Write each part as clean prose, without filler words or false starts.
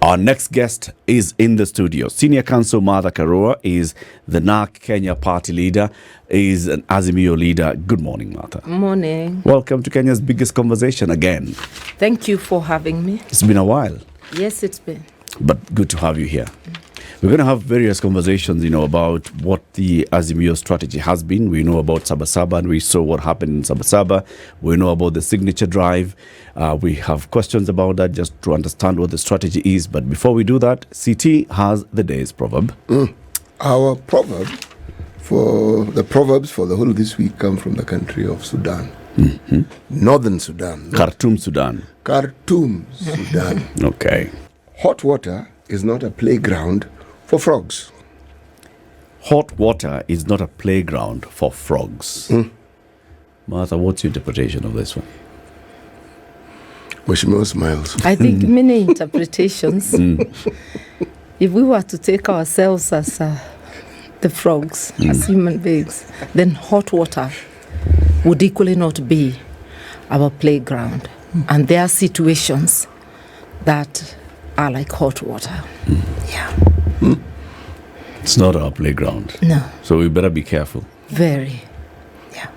Our next guest is in the studio. Senior Counsel Martha KARUA is the NARC Kenya party leader, is an Azimio leader. Good morning, Martha. Morning. Welcome to Kenya's biggest conversation again. Thank you for having me. It's been a while. Yes, it's been. But good to have you here. We're going to have various conversations, about what the Azimio strategy has been. We know about Sabasaba, and we saw what happened in Sabasaba. We know about the signature drive. We have questions about that just to understand what the strategy is. But before we do that, CT has the day's proverb. Our proverbs for the whole of this week come from the country of Sudan. Northern Sudan. Khartoum, Sudan. Khartoum, Sudan. Okay. Hot water is not a playground for frogs. Hot water is not a playground for frogs. Martha, what's your interpretation of this one? Washimo smiles. I think many interpretations. If we were to take ourselves as the frogs, as human beings, then hot water would equally not be our playground. And there are situations that are like hot water. Yeah. It's not our playground. No. So we better be careful. Very. Yeah.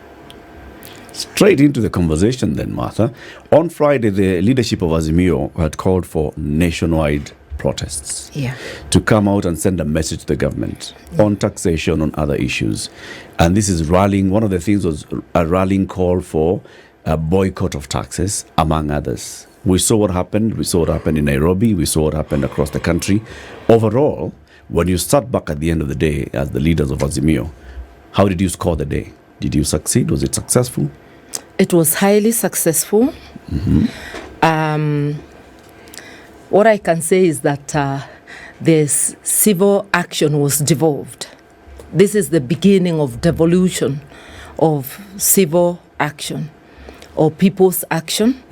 Straight into the conversation then, Martha. On Friday, the leadership of Azimio had called for nationwide protests. Yeah. To come out and send a message to the government on taxation, on other issues. And this is rallying. One of the things was a rallying call for a boycott of taxes, among others. We saw what happened. We saw what happened in Nairobi. We saw what happened across the country. Overall, when you sat back at the end of the day as the leaders of Azimio, how did you score the day? Did you succeed? Was it successful? It was highly successful. What I can say is that this civil action was devolved. This is the beginning of devolution of civil action or people's action.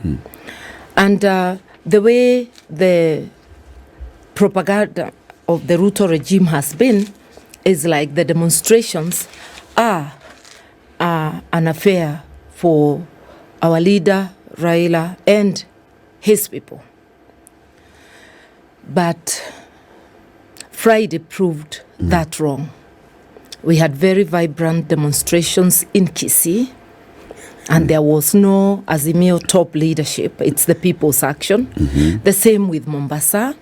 And the way the propaganda of the Ruto regime has been is like the demonstrations are an affair for our leader, Raila, and his people. But Friday proved that wrong. We had very vibrant demonstrations in Kisii, and there was no Azimio top leadership. It's the people's action. The same with Mombasa.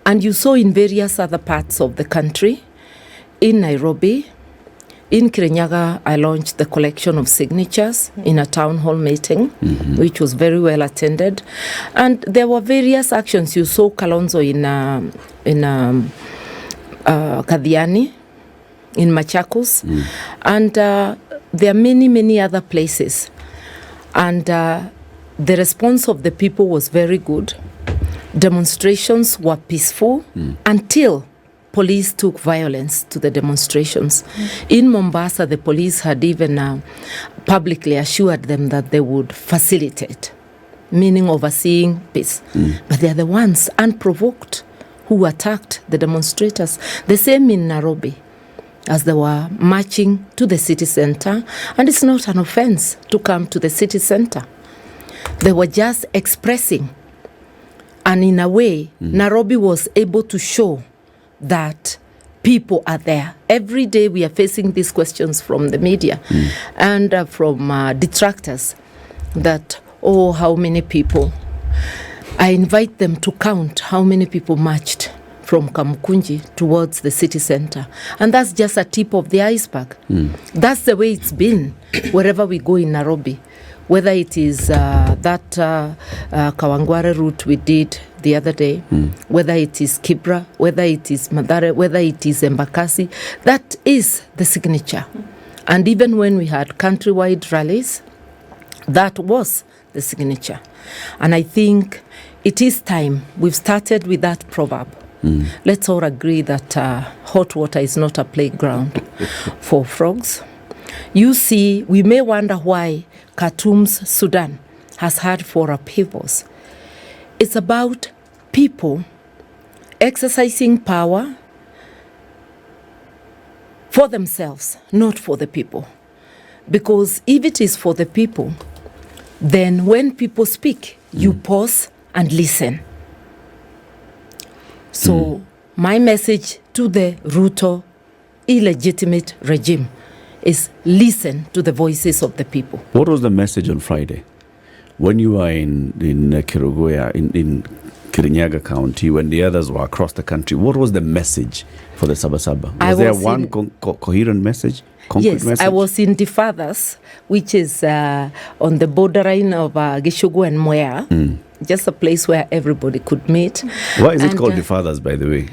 And you saw in various other parts of the country, in Nairobi, in Kirinyaga, I launched the collection of signatures in a town hall meeting, which was very well attended. And there were various actions. You saw Kalonzo in Kadhiani, in Machakos, and there are many, many other places. And the response of the people was very good. Demonstrations were peaceful until police took violence to the demonstrations. In Mombasa, the police had even publicly assured them that they would facilitate, meaning overseeing peace. But they're the ones, unprovoked, who attacked the demonstrators. The same in Nairobi, as they were marching to the city center. And it's not an offense to come to the city center. They were just expressing. And in a way, Nairobi was able to show that people are there. Every day we are facing these questions from the media and from detractors that, how many people. I invite them to count how many people marched from Kamukunji towards the city center. And that's just a tip of the iceberg. That's the way it's been wherever we go in Nairobi. Whether it is that Kawangware route we did the other day, whether it is Kibra, whether it is Mathare, whether it is Embakasi, that is the signature. And even when we had countrywide rallies, that was the signature. And I think it is time. We've started with that proverb. Let's all agree that hot water is not a playground for frogs. You see, we may wonder why Khartoum's Sudan has had 4 upheavals. It's about people exercising power for themselves, not for the people. Because if it is for the people, then when people speak, you pause and listen. So my message to the Ruto illegitimate regime is listen to the voices of the people. What was the message on Friday? When you were in Kiruguya, in Kirinyaga County, when the others were across the country, what was the message for the Sabasaba? Was there one coherent message? Yes, message? I was in Difathas, which is on the borderline of Gishugu and Mwea, just a place where everybody could meet. Why is it called Difathas, by the way?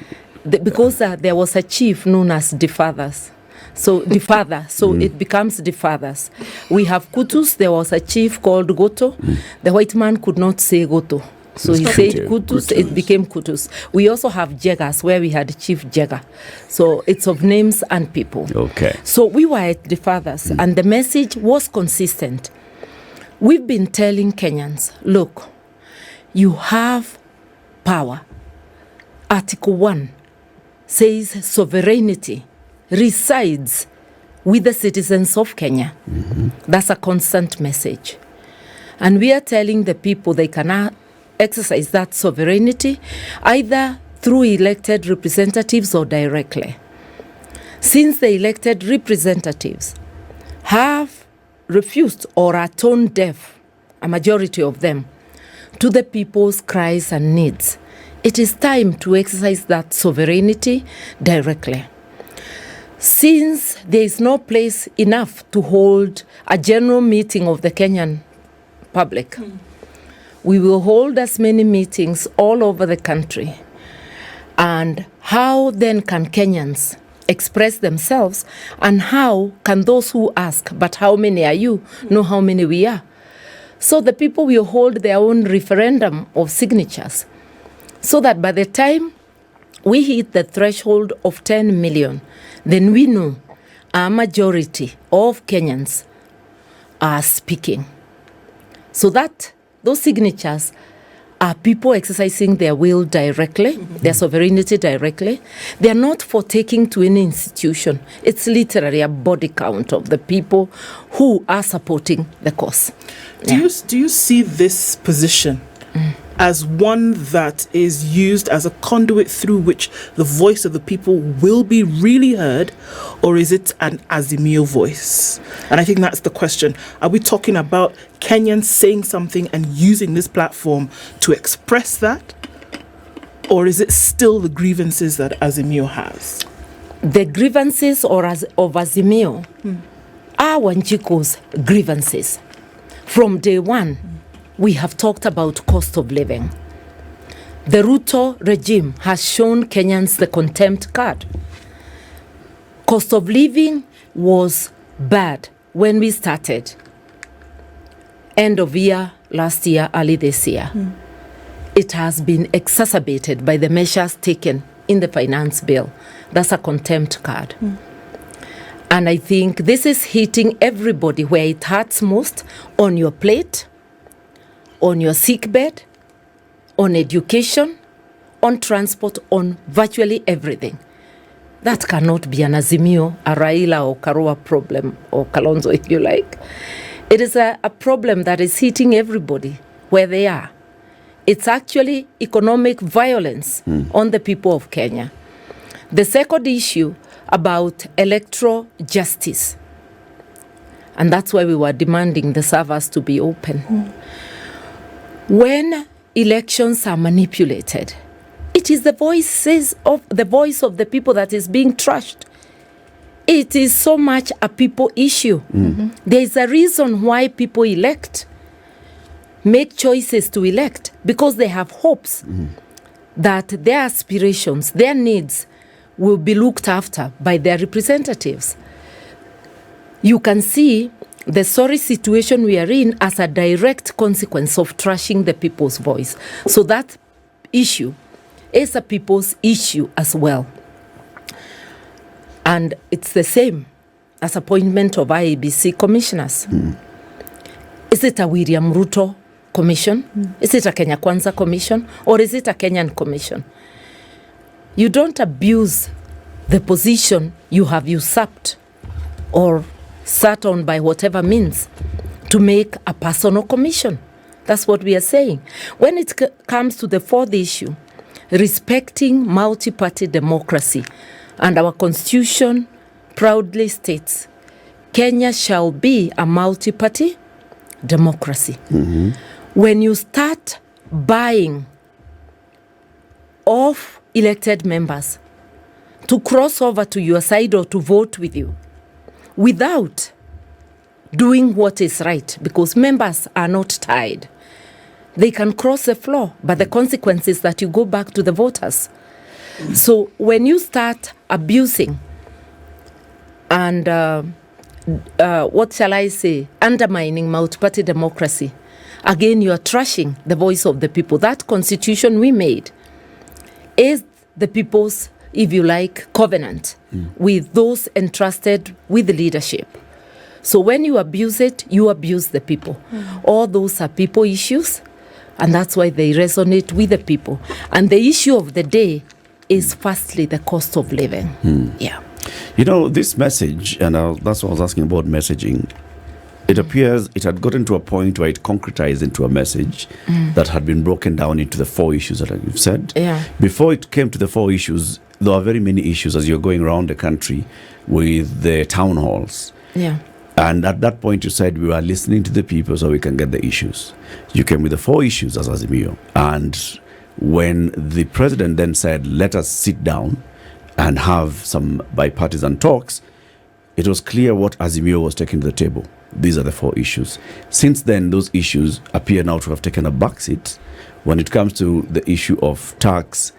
Because there was a chief known as Difathas. So Difatha, so it becomes Difathas. We have Kutus, there was a chief called Goto. The white man could not say Goto. So he said Kutus, it became Kutus. We also have Jegas, where we had Chief Jega. So it's of names and people. Okay. So we were at the fathers, and the message was consistent. We've been telling Kenyans, look, you have power. Article 1 says sovereignty resides with the citizens of Kenya. That's a constant message. And we are telling the people they cannot exercise that sovereignty either through elected representatives or directly. Since the elected representatives have refused or are tone deaf, a majority of them, to the people's cries and needs, it is time to exercise that sovereignty directly. Since there is no place enough to hold a general meeting of the Kenyan public, we will hold as many meetings all over the country. And how then can Kenyans express themselves, and how can those who ask, but how many are you, know how many we are? So the people will hold their own referendum of signatures, so that by the time we hit the threshold of 10 million, then we know a majority of Kenyans are speaking. So that those signatures are people exercising their will directly, their sovereignty directly. They are not for taking to any institution. It's literally a body count of the people who are supporting the cause. Do you see this position as one that is used as a conduit through which the voice of the people will be really heard, or is it an Azimio voice? And I think that's the question. Are we talking about Kenyans saying something and using this platform to express that, or is it still the grievances that Azimio has? The grievances of Azimio are Wanjiko's grievances. From day one, we have talked about cost of living. The Ruto regime has shown Kenyans the contempt card. Cost of living was bad when we started. End of year, last year, early this year. It has been exacerbated by the measures taken in the finance bill. That's a contempt card. And I think this is hitting everybody where it hurts most: on your plate, on your sick bed, on education, on transport, on virtually everything. That cannot be an Azimio, a Raila or KARUA problem, or Kalonzo if you like. It is a problem that is hitting everybody where they are. It's actually economic violence on the people of Kenya. The second issue about electoral justice, and that's why we were demanding the servers to be open. When elections are manipulated, it is the voice of the people that is being trashed. It is so much a people issue. There is a reason why people elect, make choices to elect, because they have hopes that their aspirations, their needs will be looked after by their representatives. You can see the sorry situation we are in as a direct consequence of trashing the people's voice. So that issue is a people's issue as well. And it's the same as appointment of IEBC commissioners. Is it a William Ruto commission? Is it a Kenya Kwanza commission? Or is it a Kenyan commission? You don't abuse the position you have usurped or sat on by whatever means to make a personal commission. That's what we are saying. When it comes to the fourth issue, respecting multi-party democracy. And our constitution proudly states, Kenya shall be a multi-party democracy. When you start buying off elected members to cross over to your side or to vote with you without doing what is right, because members are not tied. They can cross the floor, but the consequence is that you go back to the voters. So when you start abusing and, undermining multi-party democracy, again, you are trashing the voice of the people. That constitution we made is the people's, if you like, covenant with those entrusted with the leadership. So when you abuse it, you abuse the people. All those are people issues, and that's why they resonate with the people. And the issue of the day is firstly the cost of living. Yeah. You know, this message, and that's what I was asking about messaging, it appears it had gotten to a point where it concretized into a message that had been broken down into the 4 issues that you've said. Yeah. Before it came to the 4 issues, there are very many issues as you're going around the country with the town halls. Yeah. And at that point, you said we were listening to the people so we can get the issues. You came with the 4 issues as Azimio. And when the president then said, let us sit down and have some bipartisan talks, it was clear what Azimio was taking to the table. These are the 4 issues. Since then, those issues appear now to have taken a backseat when it comes to the issue of tax.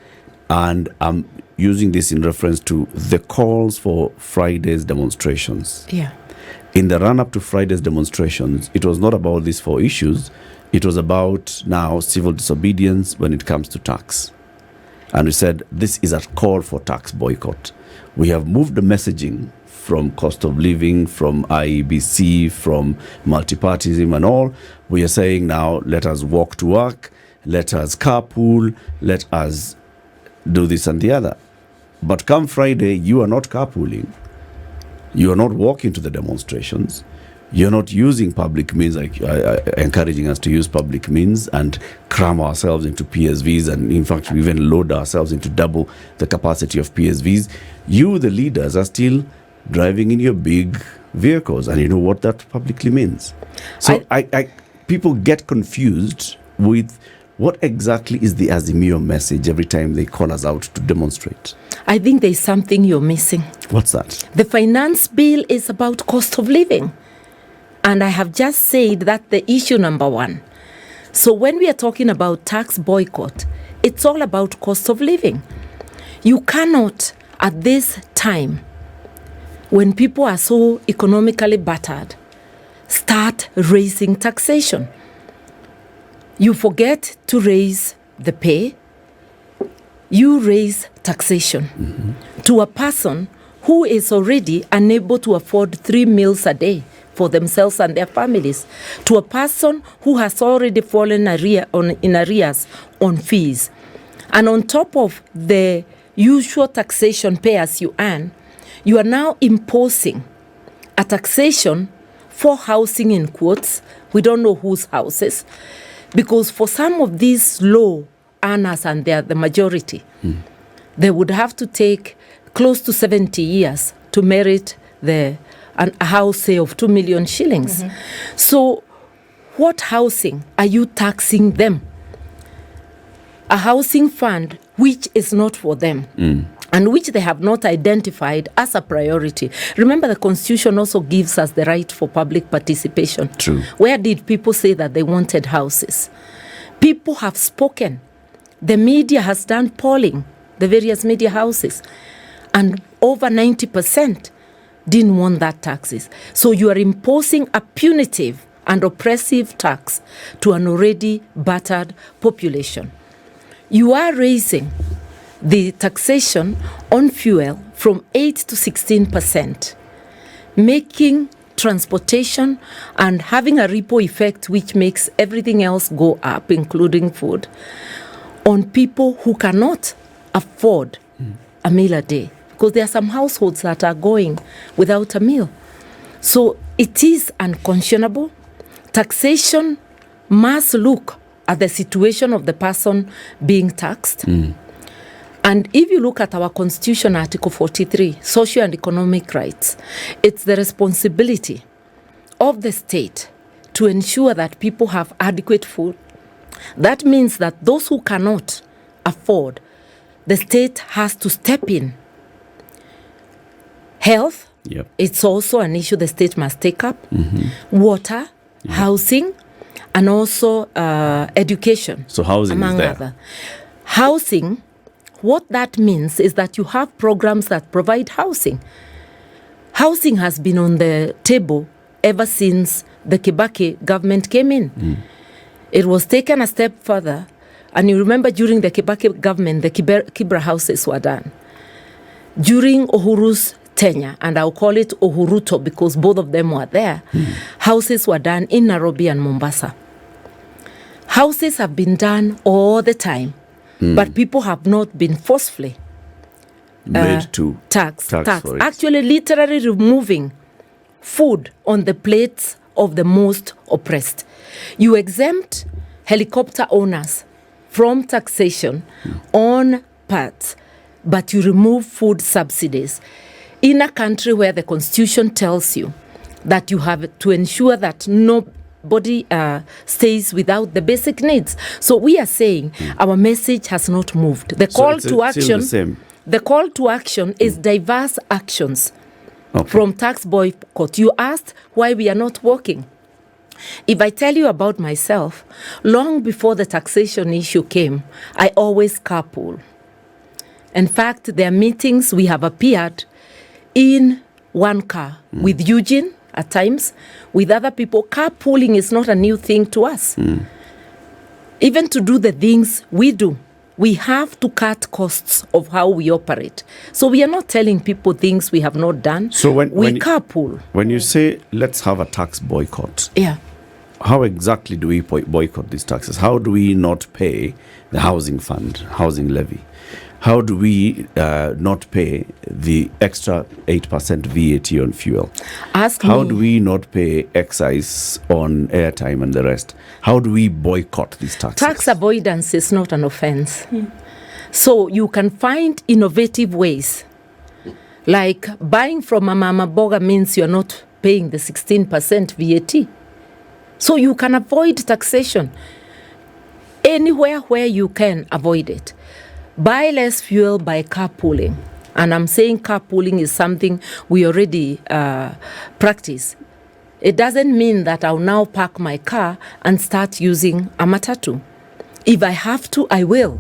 And I'm using this in reference to the calls for Friday's demonstrations. Yeah. In the run-up to Friday's demonstrations, it was not about these 4 issues. It was about now civil disobedience when it comes to tax. And we said, this is a call for tax boycott. We have moved the messaging from cost of living, from IEBC, from multipartyism and all. We are saying now, let us walk to work, let us carpool, let us do this and the other. But come Friday, you are not carpooling. You are not walking to the demonstrations. You're not using public means, like encouraging us to use public means and cram ourselves into PSVs, and in fact, we even load ourselves into double the capacity of PSVs. You, the leaders, are still driving in your big vehicles, and you know what that publicly means. So people get confused with what exactly is the Azimio message every time they call us out to demonstrate. I think there's something you're missing. What's that? The finance bill is about cost of living. And I have just said that the issue number 1. So when we are talking about tax boycott, it's all about cost of living. You cannot, at this time, when people are so economically battered, start raising taxation. You forget to raise the pay, you raise taxation to a person who is already unable to afford 3 meals a day for themselves and their families, to a person who has already fallen in arrears on fees. And on top of the usual taxation pay as you earn, you are now imposing a taxation for housing in quotes. We don't know whose houses, because for some of these low earners, and they are the majority, they would have to take close to 70 years to merit a house, say, of 2 million shillings. So what housing are you taxing them? A housing fund which is not for them. And which they have not identified as a priority. Remember, the Constitution also gives us the right for public participation. True. Where did people say that they wanted houses? People have spoken. The media has done polling, the various media houses, and over 90% didn't want that taxes. So you are imposing a punitive and oppressive tax to an already battered population. You are raising the taxation on fuel from 8 to 16%, making transportation and having a ripple effect which makes everything else go up, including food, on people who cannot afford a meal a day. Because there are some households that are going without a meal. So it is unconscionable. Taxation must look at the situation of the person being taxed. And if you look at our Constitution, Article 43, social and economic rights, it's the responsibility of the state to ensure that people have adequate food. That means that those who cannot afford, the state has to step in. Health, Yep. it's also an issue the state must take up. Water, housing, and also education. So housing among is there. other. Housing, what that means is that you have programs that provide housing. Housing has been on the table ever since the Kibaki government came in. It was taken a step further, and you remember during the Kibaki government, the Kibra houses were done. During Uhuru's tenure, and I'll call it Uhuruto because both of them were there, houses were done in Nairobi and Mombasa. Houses have been done all the time, but people have not been forcefully Made to tax. for it. Actually, literally removing food on the plates of the most oppressed. You exempt helicopter owners from taxation on parts, but you remove food subsidies. In a country where the Constitution tells you that you have to ensure that nobody stays without the basic needs. So we are saying our message has not moved. The So call it's to still action, the same. the call to action is diverse actions Okay. from tax boycott. You asked why we are not working. If I tell you about myself, long before the taxation issue came, I always carpool. In fact, there are meetings we have appeared in one car with Eugene at times, with other people. Carpooling is not a new thing to us. Even to do the things we do, we have to cut costs of how we operate. So we are not telling people things we have not done. So we when carpool. When you say let's have a tax boycott, Yeah. how exactly do we boycott these taxes? How do we not pay the housing fund, housing levy? How do we not pay the extra 8% VAT on fuel? How do we not pay excise on airtime and the rest? How do we boycott these taxes? Tax avoidance is not an offense. So you can find innovative ways. Like buying from a mama boga means you're not paying the 16% VAT. So you can avoid taxation anywhere where you can avoid it. Buy less fuel by carpooling. And I'm saying carpooling is something we already practice. It doesn't mean that I'll now park my car and start using a matatu. If I have to, I will.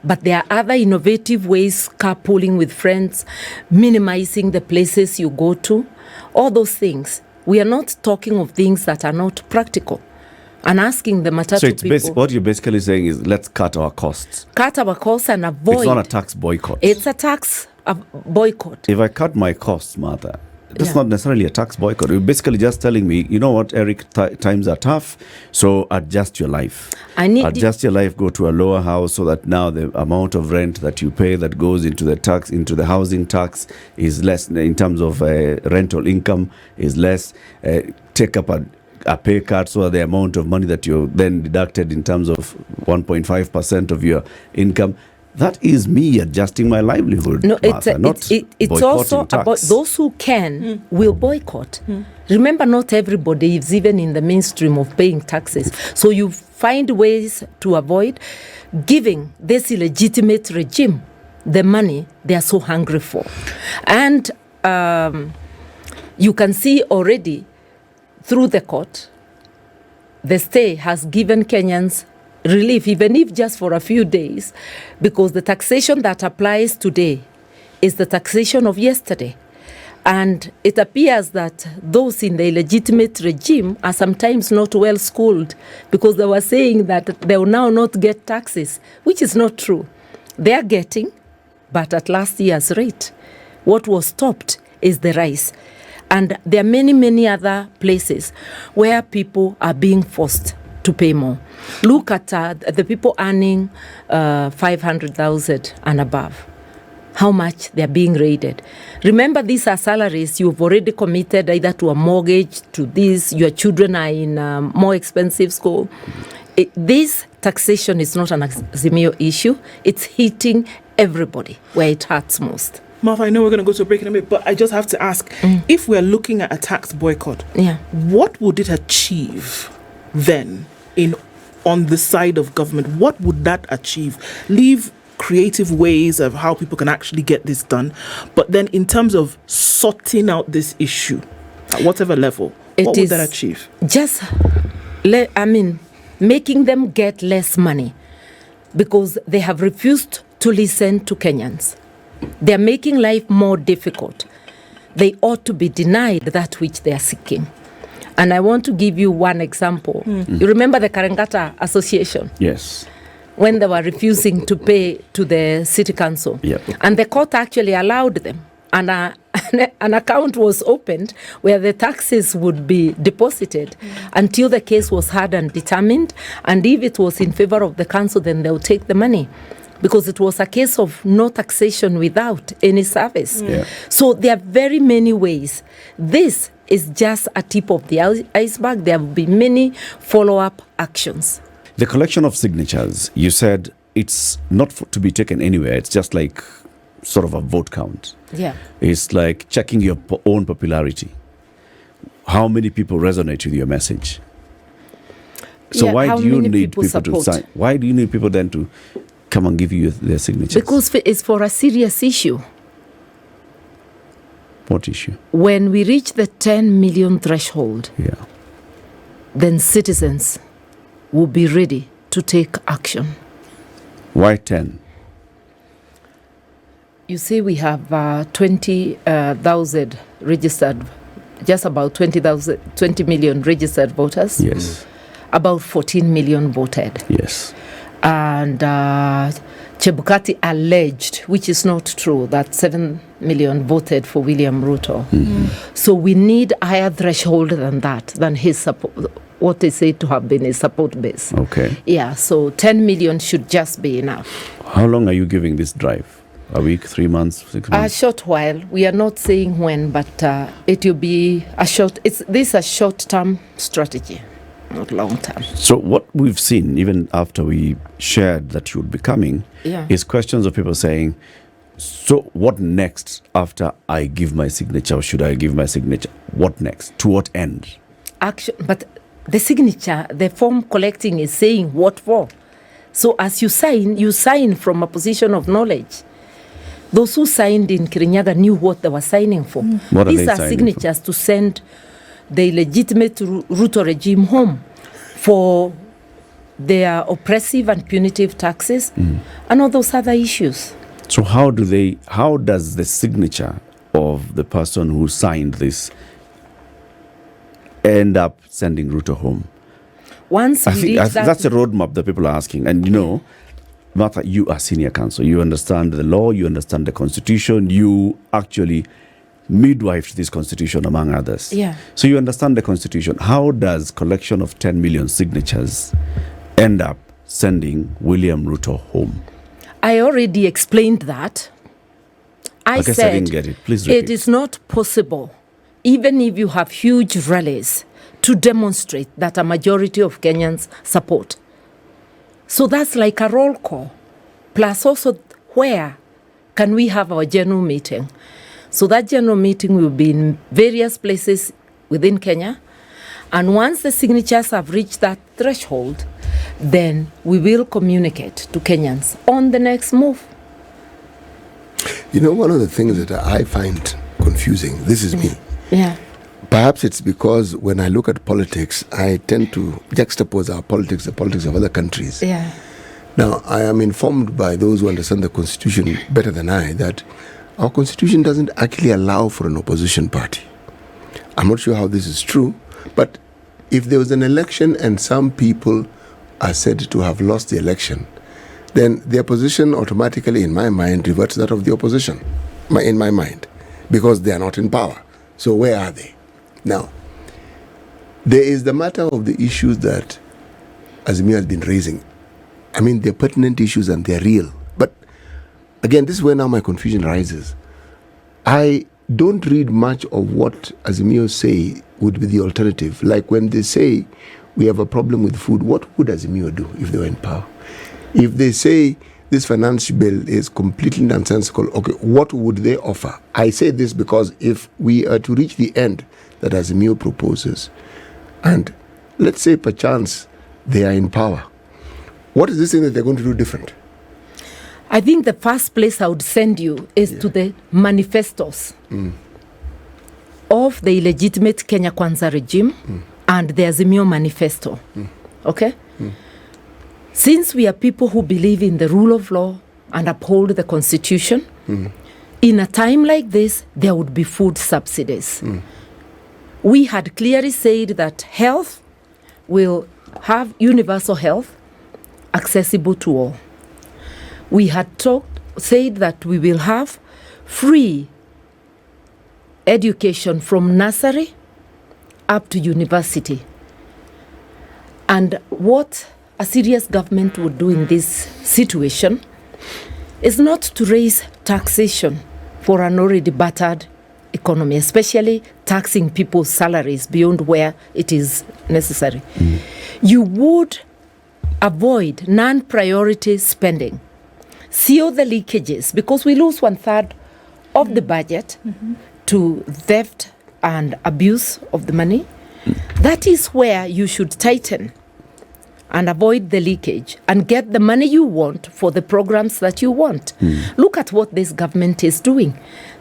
But there are other innovative ways, carpooling with friends, minimizing the places you go to, all those things. We are not talking of things that are not practical. And asking the matatu So it's people, what you're basically saying is let's cut our costs. cut our costs and avoid. It's not a tax boycott. It's a tax boycott. If I cut my costs, Martha, that's Yeah. not necessarily a tax boycott. You're basically just telling me, you know what, Eric, times are tough, so adjust your life. Adjust your life, go to a lower house so that now the amount of rent that you pay that goes into the tax, into the housing tax is less in terms of rental income is less. Take up a pay cut so the amount of money that you then deducted in terms of 1.5% of your income. That is me adjusting my livelihood. No, Martha, it's also tax. about those who can will boycott. Remember, not everybody is even in the mainstream of paying taxes. So you find ways to avoid giving this illegitimate regime the money they are so hungry for. And you can see already through the court, the state has given Kenyans relief, even if just for a few days, because the taxation that applies today is the taxation of yesterday. And it appears that those in the illegitimate regime are sometimes not well schooled because they were saying that they will now not get taxes, which is not true. They are getting, but at last year's rate. What was stopped is the rise. And there are many, many other places where people are being forced to pay more. Look at the people earning 500,000 and above, how much they're being raided. Remember, these are salaries you've already committed either to a mortgage, to this, your children are in a more expensive school. This taxation is not an Azimio issue. It's hitting everybody where it hurts most. Martha, I know we're going to go to a break in a minute, but I just have to ask, if we're looking at a tax boycott, what would it achieve then on the side of government? What would that achieve? Leave creative ways of how people can actually get this done, but then in terms of sorting out this issue at whatever level, what would that achieve? Just, making them get less money because they have refused to listen to Kenyans. They're making life more difficult. They ought to be denied that which they are seeking. And I want to give you one example. You remember the Karangata Association? Yes. When they were refusing to pay to the city council. Yep. And the court actually allowed them. And an account was opened where the taxes would be deposited until the case was heard and determined. And if it was in favor of the council, then they'll take the money. Because it was a case of no taxation without any service. So there are very many ways. This is just a tip of the iceberg. There will be many follow-up actions. The collection of signatures, you said it's not to be taken anywhere. It's just like sort of a vote count. Yeah. It's like checking your own popularity. How many people resonate with your message? So why do you need people to sign? Why do you need people then to come and give you their signatures? Because it's for a serious issue. What issue? When we reach the 10 million threshold, then citizens will be ready to take action. Why 10? You see, we have 20,000 registered, just about 20 million registered voters. Yes. About 14 million voted. Yes. And Chebukati alleged, which is not true, that 7 million voted for William Ruto. So we need a higher threshold than his support, what is said to have been his support base. Okay. Yeah, so 10 million should just be enough. How long are you giving this drive? A week, 3 months, 6 months? A short while. We are not saying when, but it will be this is a short-term strategy, not long-term. So what we've seen, even after we shared that you would be coming, is questions of people saying, so what next after I give my signature, or should I give my signature? What next? To what end? Action, but the signature, the form collecting is saying what for. So as you sign from a position of knowledge. Those who signed in Kirinyaga knew what they were signing for. These are signatures to send the illegitimate Ruto regime home for their oppressive and punitive taxes and all those other issues. So how does the signature of the person who signed this end up sending Ruto home? Once I think that's a roadmap that people are asking. And you know, Martha, you are senior counsel. You understand the law, you understand the constitution, you actually midwifed this constitution, among others. Yeah. So you understand the constitution. How does collection of 10 million signatures end up sending William Ruto home? I already explained that. I said I didn't get it. Please repeat. It is not possible, even if you have huge rallies, to demonstrate that a majority of Kenyans support. So that's like a roll call. Plus also, where can we have our general meeting? So that general meeting will be in various places within Kenya. And once the signatures have reached that threshold, then we will communicate to Kenyans on the next move. You know, one of the things that I find confusing, this is me. Yeah. Perhaps it's because when I look at politics, I tend to juxtapose our politics, the politics of other countries. Yeah. Now, I am informed by those who understand the constitution better than I that our constitution doesn't actually allow for an opposition party. I'm not sure how this is true, but if there was an election and some people are said to have lost the election, then their position automatically, in my mind, reverts that of the opposition, in my mind, because they are not in power. So where are they? Now, there is the matter of the issues that Azimio has been raising. I mean, they're pertinent issues and they're real. But again, this is where now my confusion rises. I don't read much of what Azimio say would be the alternative. Like when they say we have a problem with food, what would Azimio do if they were in power? If they say this finance bill is completely nonsensical, okay, what would they offer? I say this because if we are to reach the end that Azimio proposes, and let's say perchance they are in power, what is this thing that they're going to do different? I think the first place I would send you is to the manifestos of the illegitimate Kenya Kwanza regime and the Azimio manifesto. Okay? Since we are people who believe in the rule of law and uphold the constitution, in a time like this, there would be food subsidies. We had clearly said that health will have universal health accessible to all. We had said that we will have free education from nursery up to university. And what a serious government would do in this situation is not to raise taxation for an already battered economy, especially taxing people's salaries beyond where it is necessary. You would avoid non-priority spending, seal the leakages, because we lose 1/3 of the budget to theft and abuse of the money. That is where you should tighten and avoid the leakage and get the money you want for the programs that you want. Look at what this government is doing.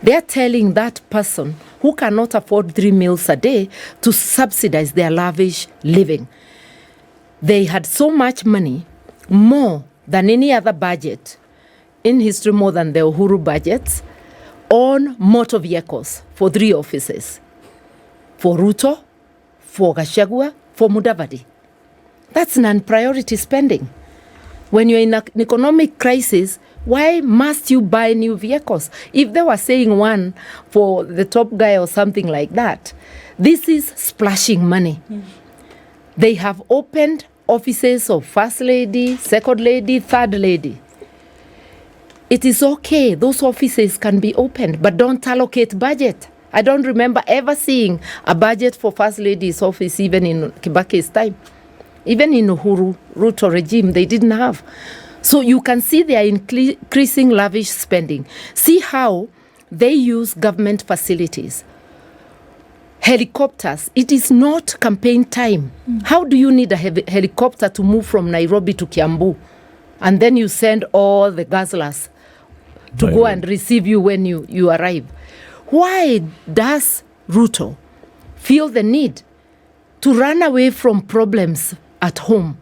They're telling that person who cannot afford 3 meals a day to subsidize their lavish living. They had so much money, more than any other budget in history, more than the Uhuru budgets, on motor vehicles for 3 offices. For Ruto, for Gachagua, for Mudavadi. That's non-priority spending. When you're in an economic crisis, why must you buy new vehicles? If they were saying one for the top guy or something like that, this is splashing money. They have opened offices of first lady, second lady, third lady. It is okay, those offices can be opened, but don't allocate budget. I don't remember ever seeing a budget for first lady's office even in Kibaki's time. Even in Uhuru Ruto regime, they didn't have. So you can see they are increasing lavish spending. See how they use government facilities. Helicopters, it is not campaign time. How do you need a helicopter to move from Nairobi to Kiambu? And then you send all the guzzlers to go and receive you when you arrive. Why does Ruto feel the need to run away from problems at home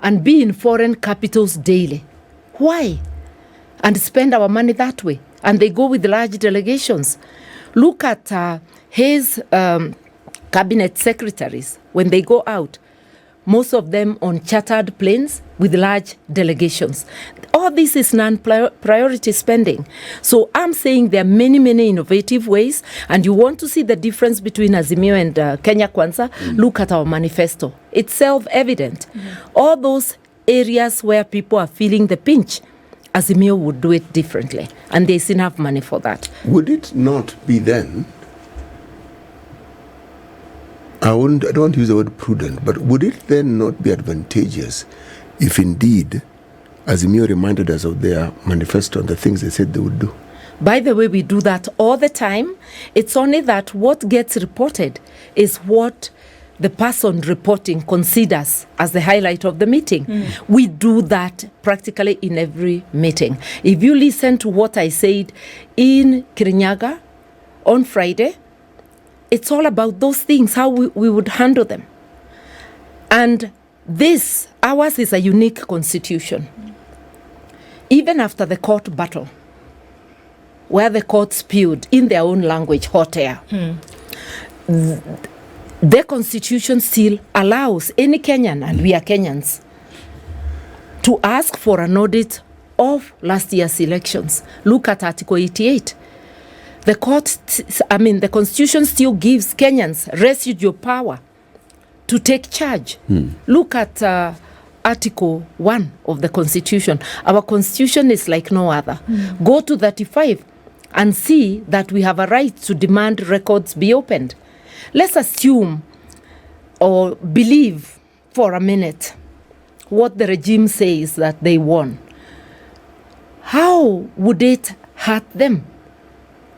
and be in foreign capitals daily? Why? And spend our money that way. And they go with large delegations. Look at his cabinet secretaries when they go out. Most of them on chartered planes with large delegations. All this is non-priority spending. So I'm saying there are many, many innovative ways, and you want to see the difference between Azimio and Kenya Kwanza, look at our manifesto. It's self-evident. All those areas where people are feeling the pinch, Azimio would do it differently, and there's enough money for that. Would it not be then, I don't want to use the word prudent, but would it then not be advantageous if indeed Azimio reminded us of their manifesto and the things they said they would do? By the way, we do that all the time. It's only that what gets reported is what the person reporting considers as the highlight of the meeting. We do that practically in every meeting. If you listen to what I said in Kirinyaga on Friday, it's all about those things, how we would handle them. And ours is a unique constitution. Even after the court battle, where the court spewed in their own language hot air, the constitution still allows any Kenyan, and we are Kenyans, to ask for an audit of last year's elections. Look at Article 88. The constitution still gives Kenyans residual power to take charge. Look at Article 1 of the constitution. Our constitution is like no other. Go to 35 and see that we have a right to demand records be opened. Let's assume or believe for a minute what the regime says that they won, how would it hurt them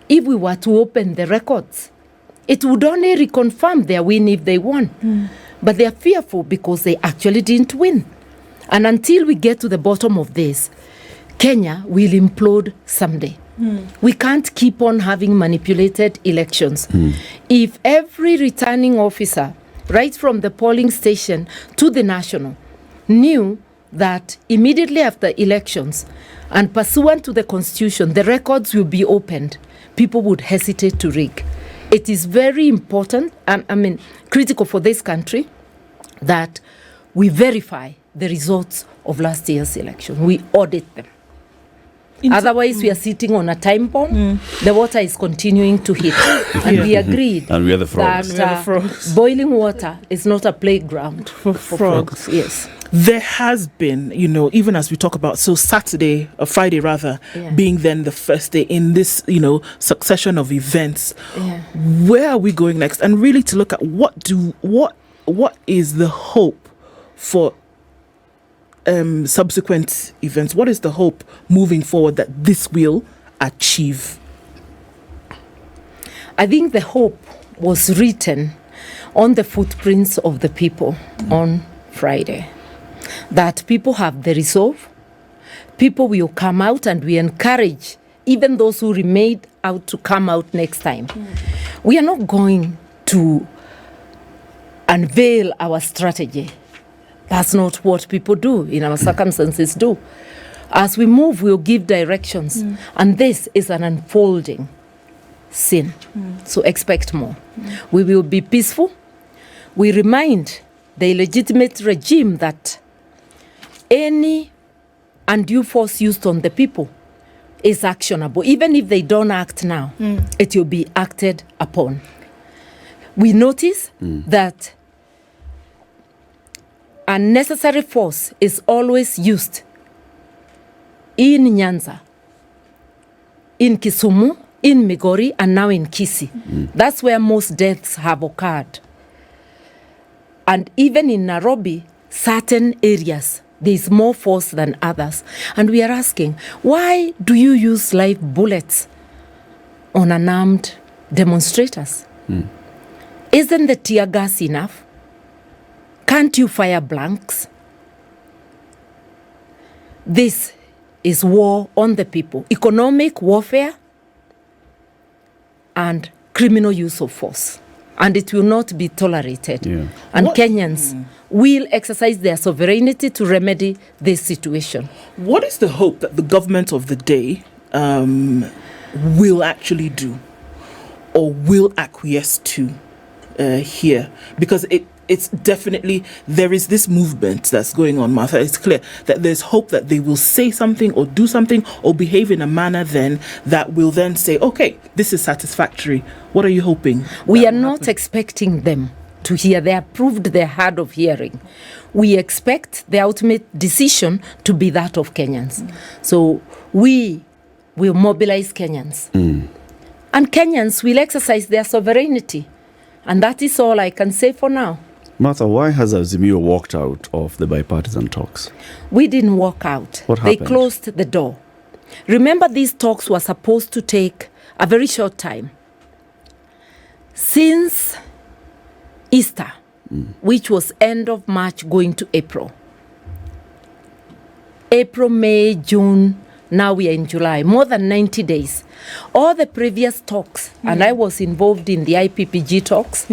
if we were to open the records? It would only reconfirm their win if they won. But they are fearful because they actually didn't win. And until we get to the bottom of this, Kenya will implode someday. We can't keep on having manipulated elections. If every returning officer, right from the polling station to the national, knew that immediately after elections and pursuant to the constitution, the records will be opened, people would hesitate to rig. It is very important, critical for this country, that we verify the results of last year's election. We audit them. Otherwise, we are sitting on a time bomb. The water is continuing to hit. And we agreed And we are the frogs. that boiling water is not a playground for frogs. Yes. There has been, even as we talk about, Friday rather, being then the first day in this, succession of events. Yeah. Where are we going next? And really to look at what is the hope for subsequent events? What is the hope moving forward that this will achieve? I think the hope was written on the footprints of the people on Friday. That people have the resolve, people will come out, and we encourage even those who remained out to come out next time. We are not going to unveil our strategy. That's not what people do in our circumstances do. As we move, we'll give directions. And this is an unfolding scene. So expect more. We will be peaceful. We remind the illegitimate regime that any undue force used on the people is actionable. Even if they don't act now, it will be acted upon. We notice that unnecessary force is always used in Nyanza, in Kisumu, in Migori, and now in Kisii. That's where most deaths have occurred. And even in Nairobi, certain areas, there is more force than others. And we are asking, why do you use live bullets on unarmed demonstrators? Isn't the tear gas enough? Can't you fire blanks? This is war on the people, economic warfare and criminal use of force. And it will not be tolerated. And Kenyans will exercise their sovereignty to remedy this situation. What is the hope that the government of the day will actually do or will acquiesce to here? Because it's definitely, there is this movement that's going on, Martha. It's clear that there's hope that they will say something or do something or behave in a manner then that will then say, okay, this is satisfactory. What are you hoping? We are not expecting them to hear. They have proved they're hard of hearing. We expect the ultimate decision to be that of Kenyans. So we will mobilize Kenyans. And Kenyans will exercise their sovereignty. And that is all I can say for now. Martha, why has Azimio walked out of the bipartisan talks? We didn't walk out. What happened? They closed the door. Remember, these talks were supposed to take a very short time. Since Easter, which was end of March going to April, May, June, now we are in July, more than 90 days. All the previous talks, and I was involved in the IPPG talks,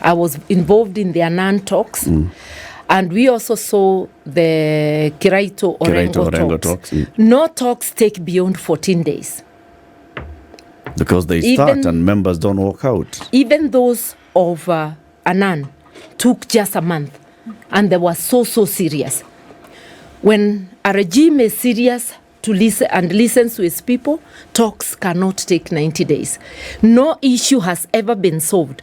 I was involved in the Anan talks, and we also saw the Kiraito Orengo talks. No talks take beyond 14 days. Because they start and members don't walk out. Even those of Anan took just a month, and they were so serious. When a regime is serious to listen and listens to its people, talks cannot take 90 days. No issue has ever been solved.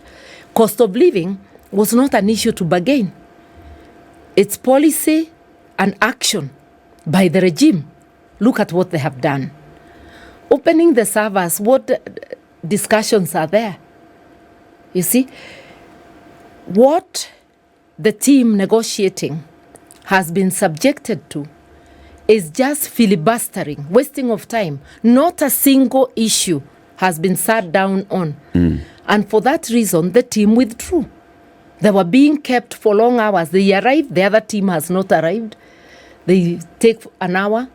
Cost of living was not an issue to bargain. It's policy and action by the regime. Look at what they have done. Opening the servers, what discussions are there? You see, what the team negotiating has been subjected to is just filibustering, wasting of time. Not a single issue has been sat down on. And for that reason, the team withdrew. They were being kept for long hours. They arrived, the other team has not arrived. They take an hour,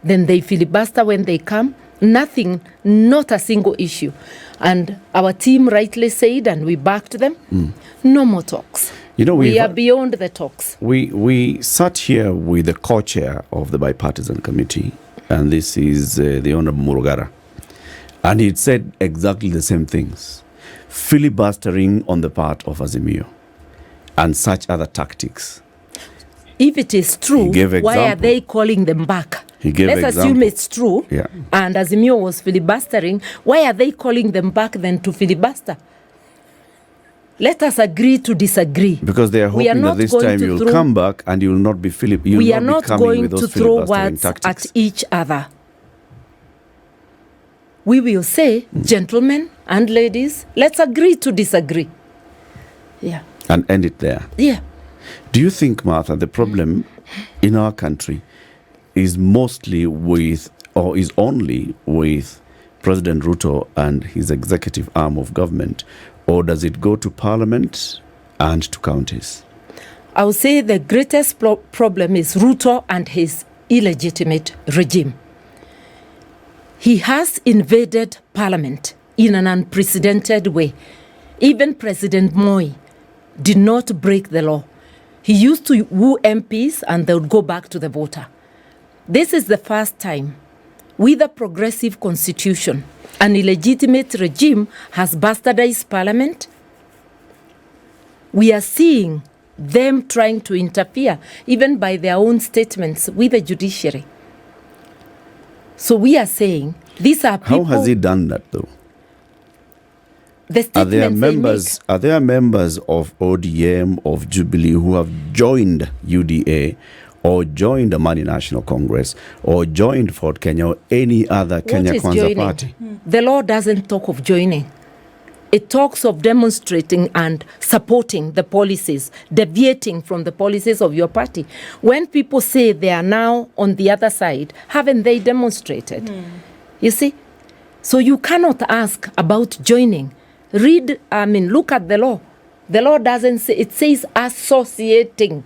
then they filibuster when they come. Nothing, not a single issue. And our team rightly said, and we backed them, no more talks. You know, we are beyond the talks. We sat here with the co-chair of the bipartisan committee, and this is the Honorable Murugara. And he said exactly the same things. Filibustering on the part of Azimio and such other tactics. If it is true, why are they calling them back? Let's assume it's true, and Azimio was filibustering. Why are they calling them back then to filibuster? Let us agree to disagree. Because they are hoping that this time you'll come back and you'll not be we are not going to throw words tactics at each other. We will say, gentlemen and ladies, let's agree to disagree. Yeah. And end it there. Yeah. Do you think, Martha, the problem in our country is mostly with, or is only with, President Ruto and his executive arm of government, or does it go to Parliament and to counties? I would say the greatest problem is Ruto and his illegitimate regime. He has invaded Parliament in an unprecedented way. Even President Moi did not break the law. He used to woo MPs and they would go back to the voter. This is the first time, with a progressive constitution, an illegitimate regime has bastardized Parliament. We are seeing them trying to interfere, even by their own statements, with the judiciary. So we are saying these are people. How has he done that, though? The are there members of ODM, of Jubilee, who have joined UDA or joined the Mani National Congress or joined Ford Kenya or any other Kenya Kwanza party? The law doesn't talk of joining. It talks of demonstrating and supporting the policies, deviating from the policies of your party. When people say they are now on the other side, haven't they demonstrated? You see? So you cannot ask about joining. Look at the law. The law doesn't say, it says associating.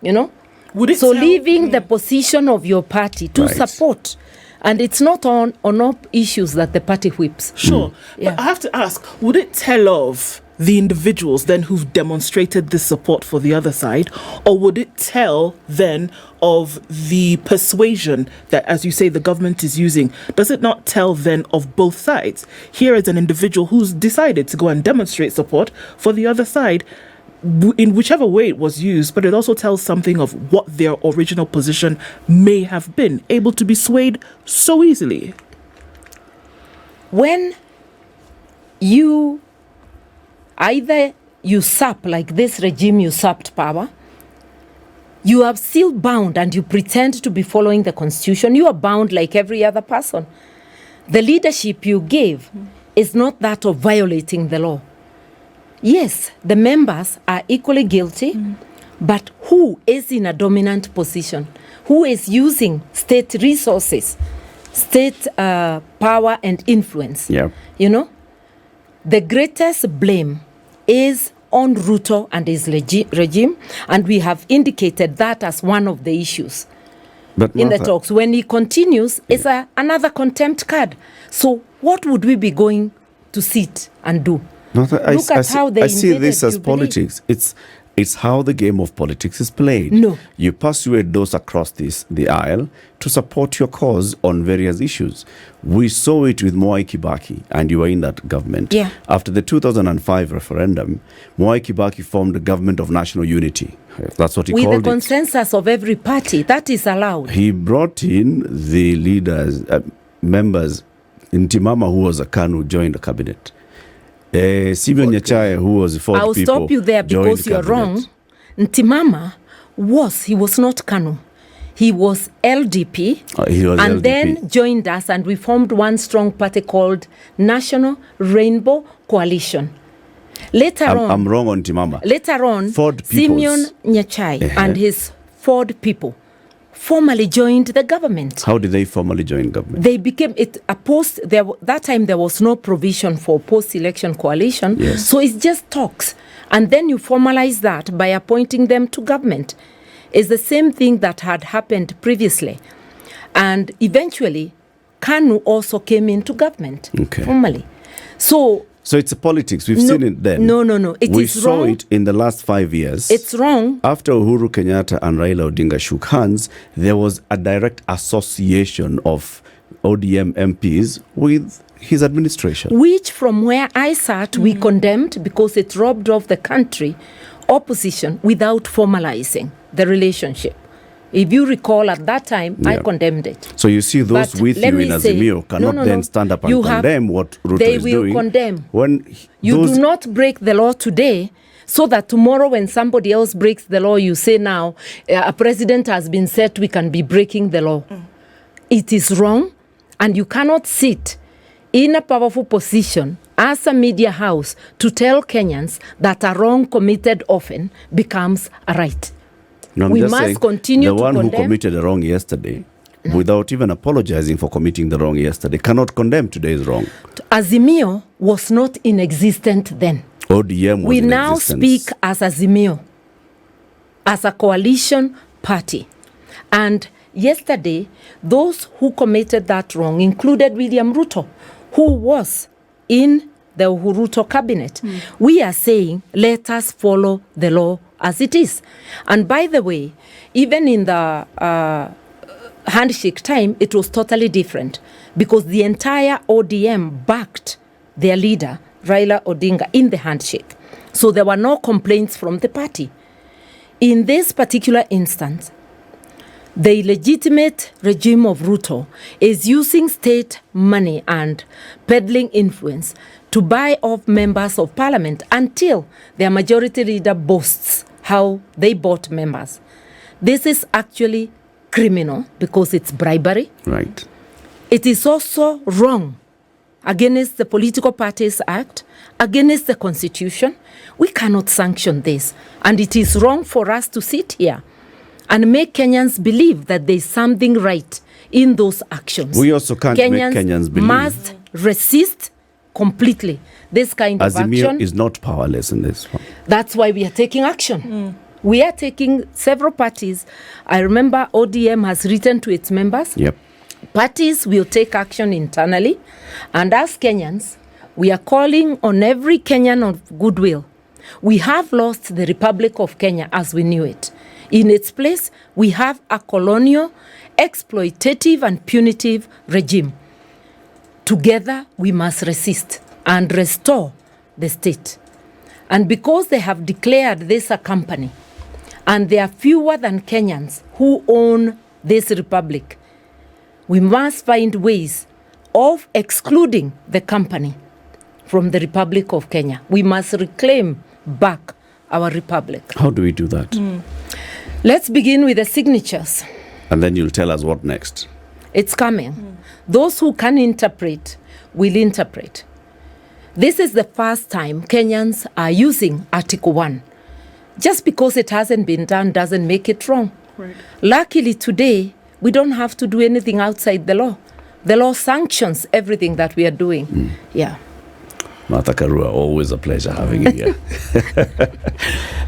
You know? So leaving the position of your party to support. And it's not on up issues that the party whips. Sure. But I have to ask, would it tell of the individuals then who've demonstrated this support for the other side? Or would it tell then of the persuasion that, as you say, the government is using? Does it not tell then of both sides? Here is an individual who's decided to go and demonstrate support for the other side, in whichever way it was used, but it also tells something of what their original position may have been, able to be swayed so easily. When you either usurp, like this regime usurped power, you are still bound and you pretend to be following the constitution. You are bound like every other person. The leadership you gave is not that of violating the law. Yes, the members are equally guilty, but who is in a dominant position? Who is using state resources, state power and influence? Yeah. You know, the greatest blame is on Ruto and his regime, and we have indicated that as one of the issues. But in the talks, when he continues, it's another contempt card. So what would we be going to sit and do? Look at how they see this as politics. It's how the game of politics is played. No. You persuade those across the aisle to support your cause on various issues. We saw it with Mwai Kibaki, and you were in that government. Yeah. After the 2005 referendum, Mwai Kibaki formed the government of national unity. That's what he called it. With the consensus of every party, that is allowed. He brought in the leaders, members. Ntimama, who was a KANU, joined the cabinet. Simeon Nyachae, who was the fourth people, I'll stop you there because you're wrong. Ntimama he was not KANU. He was LDP. He was and LDP. Then joined us, and we formed one strong party called National Rainbow Coalition. Later on, I'm wrong on Timama. Later on, Ford Simeon Peoples. Nyachai and his Ford people formally joined the government. How did they formally join government? They became that time there was no provision for post-election coalition. Yes. So it's just talks. And then you formalize that by appointing them to government. It's the same thing that had happened previously. And eventually, KANU also came into government formally. So it's a politics. We've seen it then. No. We saw it in the last 5 years. It's wrong. After Uhuru Kenyatta and Raila Odinga shook hands, there was a direct association of ODM MPs with his administration. Which, from where I sat, we condemned because it robbed off the country opposition without formalizing the relationship. If you recall, at that time, I condemned it. So you see, those But with let you me in say, Azimio cannot then stand up and condemn what Ruto they is will doing. Condemn. When You do not break the law today, so that tomorrow when somebody else breaks the law, you say now, a president has been said we can be breaking the law. It is wrong, and you cannot sit in a powerful position as a media house to tell Kenyans that a wrong committed often becomes a right. No, we must continue to condemn. The one who committed a wrong yesterday, without even apologizing for committing the wrong yesterday, cannot condemn today's wrong. Azimio was not in existence then. ODM was we in now existence. speak as Azimio, as a coalition party. And yesterday, those who committed that wrong included William Ruto, who was in the Ruto cabinet. We are saying, let us follow the law as it is. And by the way, even in the handshake time, it was totally different because the entire ODM backed their leader, Raila Odinga, in the handshake. So there were no complaints from the party. In this particular instance, the illegitimate regime of Ruto is using state money and peddling influence to buy off members of parliament until their majority leader boasts how they bought members. This is actually criminal because it's bribery. Right. It is also wrong against the Political Parties Act, against the Constitution. We cannot sanction this. And it is wrong for us to sit here and make Kenyans believe that there's something right in those actions. We also can't make Kenyans believe. Must resist completely this kind of action. Azimio is not powerless in this one. That's why we are taking action. We are taking several parties. I remember ODM has written to its members. Yep. Parties will take action internally. And as Kenyans, we are calling on every Kenyan of goodwill. We have lost the Republic of Kenya as we knew it. In its place, we have a colonial, exploitative and punitive regime. Together, we must resist and restore the state. And because they have declared this a company, and there are fewer than Kenyans who own this republic, we must find ways of excluding the company from the Republic of Kenya. We must reclaim back our republic. How do we do that? Let's begin with the signatures. And then you'll tell us what next. It's coming. Those who can interpret will interpret. This is the first time Kenyans are using Article 1. Just because it hasn't been done doesn't make it wrong. Right. Luckily today, we don't have to do anything outside the law. The law sanctions everything that we are doing. Yeah. Martha KARUA, always a pleasure having you here.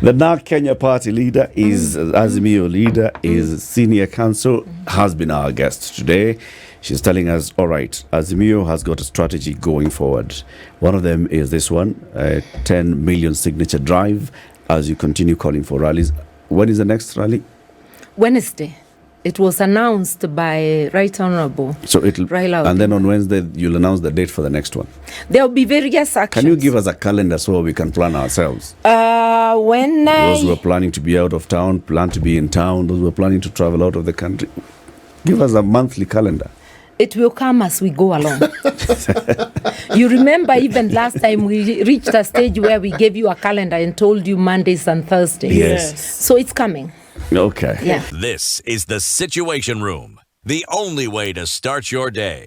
The now Kenya party leader is Azimio leader, is senior counsel, has been our guest today. She's telling us, all right, Azimio has got a strategy going forward. One of them is this one, a 10 million signature drive as you continue calling for rallies. When is the next rally? Wednesday. It was announced by Right Honorable So it'll, Raila Odinga. and then on Wednesday, you'll announce the date for the next one. There will be various actions. Can you give us a calendar so we can plan ourselves? When Those who are planning to be out of town, plan to be in town. Those who are planning to travel out of the country. Give us a monthly calendar. It will come as we go along. You remember even last time we reached a stage where we gave you a calendar and told you Mondays and Thursdays. Yes. So it's coming. Okay. Yeah. This is the Situation Room, the only way to start your day.